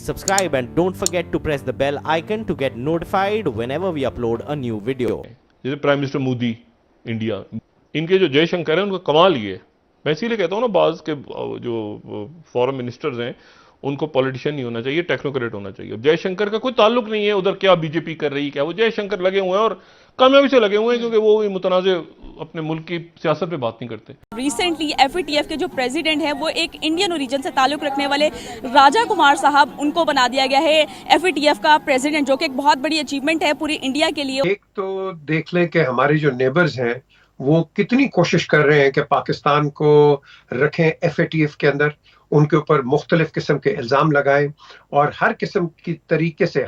Subscribe and don't forget to press the bell icon to get notified whenever we upload a new video. जैसे prime minister Modi India, इनके जो जयशंकर हैं उनका कमाल ये है। मैं इसीलिए कहता हूँ ना, बाज के जो फॉरेन मिनिस्टर्स हैं उनको पॉलिटिशियन नहीं होना चाहिए, टेक्नोक्रेट होना चाहिए। अब जयशंकर का कोई ताल्लुक नहीं है उधर क्या बीजेपी कर रही है क्या, वो जयशंकर लगे हुए हैं और कामयाबी से लगे हुए हैं, क्योंकि वो मुतनाज़ अपने मुल्क की सियासत पे बात नहीं करते। रिसेंटली एफएटीएफ के जो प्रेसिडेंट हैं वो एक इंडियन ओरिजिन से ताल्लुक रखने वाले राजा कुमार साहब, उनको बना दिया गया है एफएटीएफ का प्रेसिडेंट, जो कि एक बहुत बड़ी अचीवमेंट है पूरी इंडिया के लिए। एक तो देख लें कि हमारे जो नेबर्स हैं वो कितनी कोशिश कर रहे हैं कि पाकिस्तान को रखें एफएटीएफ के अंदर, उनके ऊपर मुख्तलिफ किस्म के इल्ज़ाम लगाएं और हर किस्म की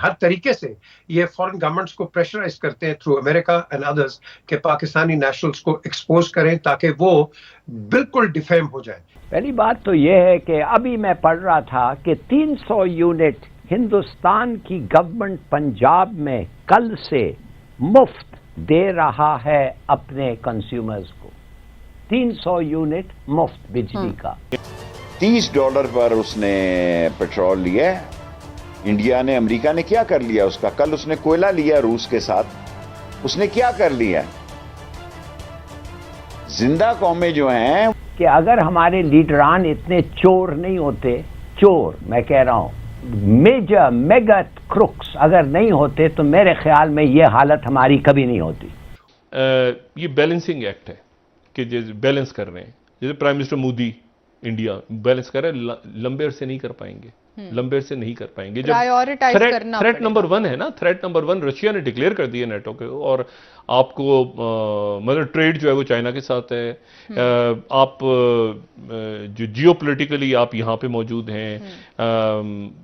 हर तरीके से ये फॉरेन गवर्नमेंट्स को प्रेशराइज करते हैं थ्रू अमेरिका एंड अदर्स के पाकिस्तानी नेशनल्स को एक्सपोज करें ताकि वो बिल्कुल डिफेम हो जाए। पहली बात तो ये है कि अभी मैं पढ़ रहा था कि 300 यूनिट हिंदुस्तान की गवर्नमेंट पंजाब में कल से मुफ्त दे रहा है अपने कंज्यूमर्स को। 300 यूनिट मुफ्त बिजली का। $30 पर उसने पेट्रोल लिया। इंडिया ने, अमेरिका ने क्या कर लिया उसका? कल उसने कोयला लिया रूस के साथ, उसने क्या कर लिया? जिंदा कौमें जो हैं कि अगर हमारे लीडरान इतने चोर नहीं होते, चोर मैं कह रहा हूं, मेजर मेगा क्रुक्स अगर नहीं होते तो मेरे ख्याल में ये हालत हमारी कभी नहीं होती। ये बैलेंसिंग एक्ट है कि जैसे बैलेंस कर रहे हैं, जैसे prime minister Modi India balance कर रहे हैं, लंबे अरसे नहीं कर पाएंगे, लंबे अरसे नहीं कर पाएंगे। जब थ्रेट नंबर 1 है ना, थ्रेट नंबर 1 रशिया ने डिक्लेयर कर दिया नेटो के, और आपको मतलब ट्रेड जो है वो चाइना के साथ है। आप जो जियोपॉलिटिकली आप यहाँ पे मौजूद हैं,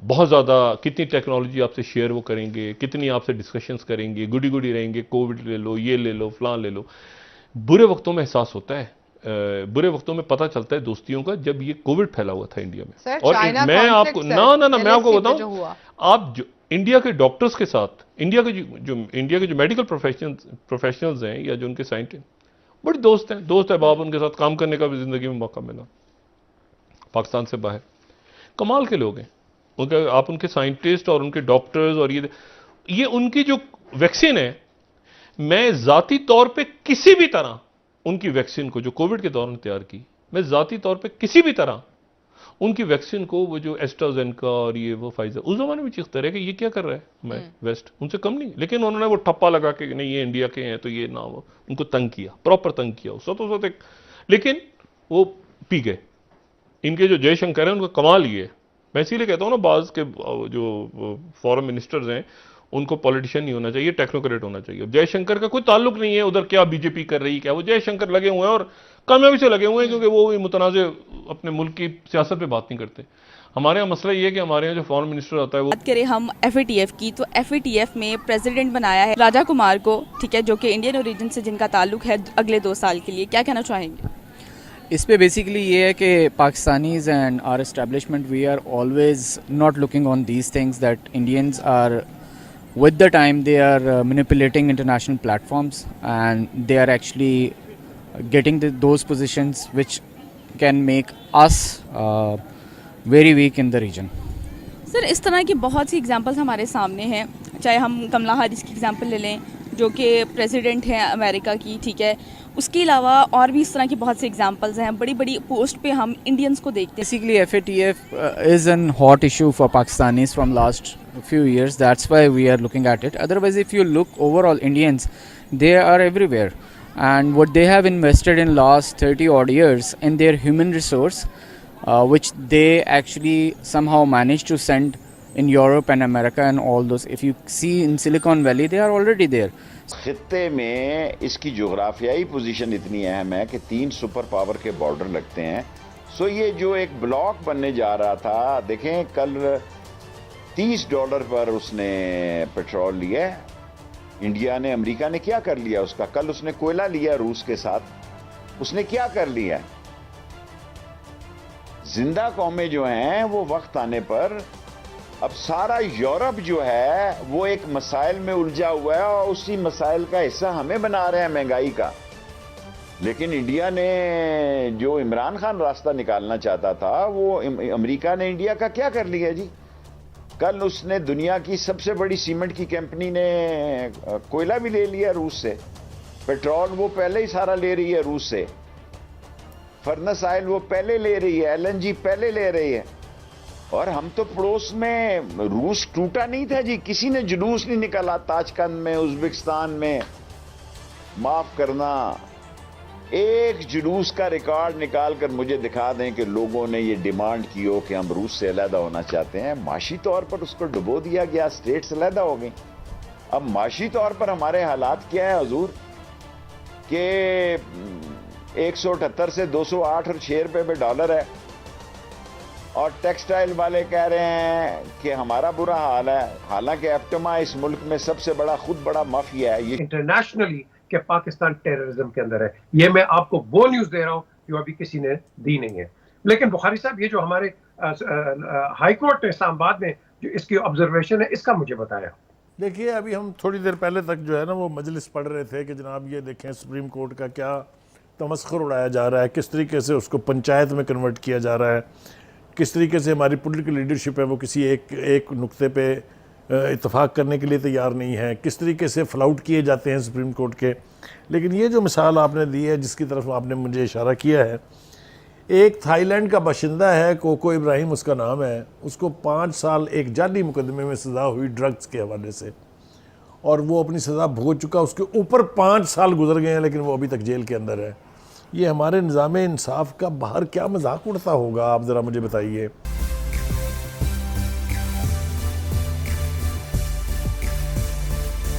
बहुत ज़्यादा कितनी टेक्नोलॉजी आपसे शेयर वो करेंगे, कितनी आपसे डिस्कशंस करेंगे, गुडी गुडी रहेंगे, कोविड ले लो, ये ले लो, फलां ले लो। बुरे वक्तों में एहसास होता है, बुरे वक्तों में पता चलता है दोस्तियों का, जब ये कोविड फैला हुआ था इंडिया में। और मैं आपको मैं आपको बताऊं, आप जो इंडिया के डॉक्टर्स के साथ, इंडिया के जो मेडिकल प्रोफेशनल्स हैं या जो उनके साइंटिस्ट बड़े दोस्त है बाप, उनके साथ काम करने का भी जिंदगी में मौका मिला पाकिस्तान से बाहर। कमाल के लोग हैं उनके, आप उनके साइंटिस्ट और उनके डॉक्टर्स, और ये उनकी जो वैक्सीन है, मैं जाती तौर पे किसी भी तरह उनकी वैक्सीन को जो कोविड के दौरान तैयार की, मैं जाती तौर पे किसी भी तरह उनकी वैक्सीन को, वो जो एस्ट्राजेनेका और ये वो फाइजर, उस जमाने में चीखते रहे कि ये क्या कर रहा है, मैं वेस्ट उनसे कम नहीं, लेकिन उन्होंने वो ठप्पा लगा के नहीं ये इंडिया के हैं तो ये ना, वो उनको तंग किया, प्रॉपर तंग किया सत एक, लेकिन वो पी गए। इनके जो जयशंकर हैं उनका कमाल ये है। मैं इसीलिए कहता हूँ ना, बाज के जो फॉरेन मिनिस्टर्स हैं उनको पॉलिटिशियन नहीं होना चाहिए, टेक्नोक्रेट होना चाहिए। अब जयशंकर का कोई ताल्लुक नहीं है उधर क्या बीजेपी कर रही है क्या, वो जयशंकर लगे हुए हैं और कामयाबी से लगे हुए हैं, क्योंकि वो मुतनाज़ अपने मुल्क की सियासत पे बात नहीं करते। हमारे यहाँ मसला ये है कि हमारे यहाँ जो फॉरेन मिनिस्टर आता है वो, बात करें हम एफएटीएफ की, तो एफएटीएफ में प्रेसिडेंट बनाया है राजा कुमार को, ठीक है, जो कि इंडियन ओरिजिन से जिनका ताल्लुक है अगले 2 साल के लिए। क्या कहना चाहेंगे इस पे? बेसिकली ये है कि Pakistanis and our establishment, we are always not looking on these things, that Indians are with the time they are manipulating international platforms, and they are actually getting those positions which can make us very weak in the region. Sir, इस तरह की बहुत सी examples हमारे सामने हैं, चाहे हम कमला Harris की एग्जांपल ले लें जो कि प्रेसिडेंट हैं अमेरिका की, ठीक है, उसके अलावा और भी इस तरह की बहुत सी एग्जांपल्स हैं। बड़ी बड़ी पोस्ट पे हम इंडियंस को देखते हैं। Basically FATF is an hot issue for Pakistanis from last few years, that's why we are looking at it. Otherwise, if you look overall, Indians, they are everywhere, and what they have invested in last 30 odd years in their human resource, which they actually somehow managed to send in Europe and America and all those. If you see in Silicon Valley, they are already there. खित्ते में इसकी जोग्राफियाई position इतनी अहम है कि 3 super power के border लगते हैं। सो ये जो एक ब्लॉक बनने जा रहा था, देखें कल $30 पर उसने पेट्रोल लिया। इंडिया ने, अमेरिका ने क्या कर लिया उसका? कल उसने कोयला लिया रूस के साथ, उसने क्या कर लिया? जिंदा कौमें जो हैं वो वक्त आने पर, अब सारा यूरोप जो है वो एक मसाइल में उलझा हुआ है और उसी मसाइल का हिस्सा हमें बना रहे हैं महंगाई का। लेकिन इंडिया ने जो इमरान खान रास्ता निकालना चाहता था, वो अमेरिका ने इंडिया का क्या कर लिया जी? कल उसने दुनिया की सबसे बड़ी सीमेंट की कंपनी ने कोयला भी ले लिया रूस से, पेट्रोल वो पहले ही सारा ले रही है रूस से, फर्नेस ऑयल वो पहले ले रही है, एलएनजी पहले ले रही है। और हम तो पड़ोस में, रूस टूटा नहीं था जी, किसी ने जुलूस नहीं निकाला ताशकंद में, उज्बेकिस्तान में, माफ करना, एक जुलूस का रिकॉर्ड निकाल कर मुझे दिखा दें कि लोगों ने ये डिमांड की हो कि हम रूस से अलहदा होना चाहते हैं। माशी तौर पर उसको डुबो दिया गया, स्टेट्स अलहदा हो गई। अब माशी तौर पर हमारे हालात क्या है हुजूर कि 178 से 208 और 6 रुपए पे डॉलर है, और टेक्सटाइल वाले कह रहे हैं कि हमारा बुरा हाल है। हालांकि एप्टमा इस मुल्क में सबसे बड़ा, खुद बड़ा माफिया है। ये इंटरनेशनली कि पाकिस्तान टेररिज्म के अंदर है, ये मैं आपको वो न्यूज़ दे रहा हूँ जो अभी किसी ने दी नहीं है। लेकिन बुखारी साहब, ये जो हमारे हाई कोर्ट ने इस्लामाबाद में जो इसकी ऑब्जर्वेशन है, इसका मुझे बताया। देखिए, अभी हम थोड़ी देर पहले तक जो है ना वो मजलिस पढ़ रहे थे कि जनाब ये देखें सुप्रीम कोर्ट का क्या तमस्खुर उड़ाया जा रहा है, किस तरीके से उसको पंचायत में कन्वर्ट किया जा रहा है, किस तरीके से हमारी पॉलिटिकल लीडरशिप है वो किसी एक नुक्ते पे इत्तेफाक करने के लिए तैयार नहीं है, किस तरीके से फ्लाउट किए जाते हैं सुप्रीम कोर्ट के। लेकिन ये जो मिसाल आपने दी है, जिसकी तरफ आपने मुझे इशारा किया है, एक थाईलैंड का बाशिंदा है, कोको इब्राहिम उसका नाम है, उसको 5 साल एक जाली मुकदमे में सज़ा हुई ड्रग्स के हवाले से, और वो अपनी सज़ा भोग चुका, उसके ऊपर 5 साल गुजर गए हैं लेकिन वो अभी तक जेल के अंदर है। ये हमारे निज़ाम इंसाफ का बाहर क्या मजाक उड़ता होगा, आप ज़रा मुझे बताइए।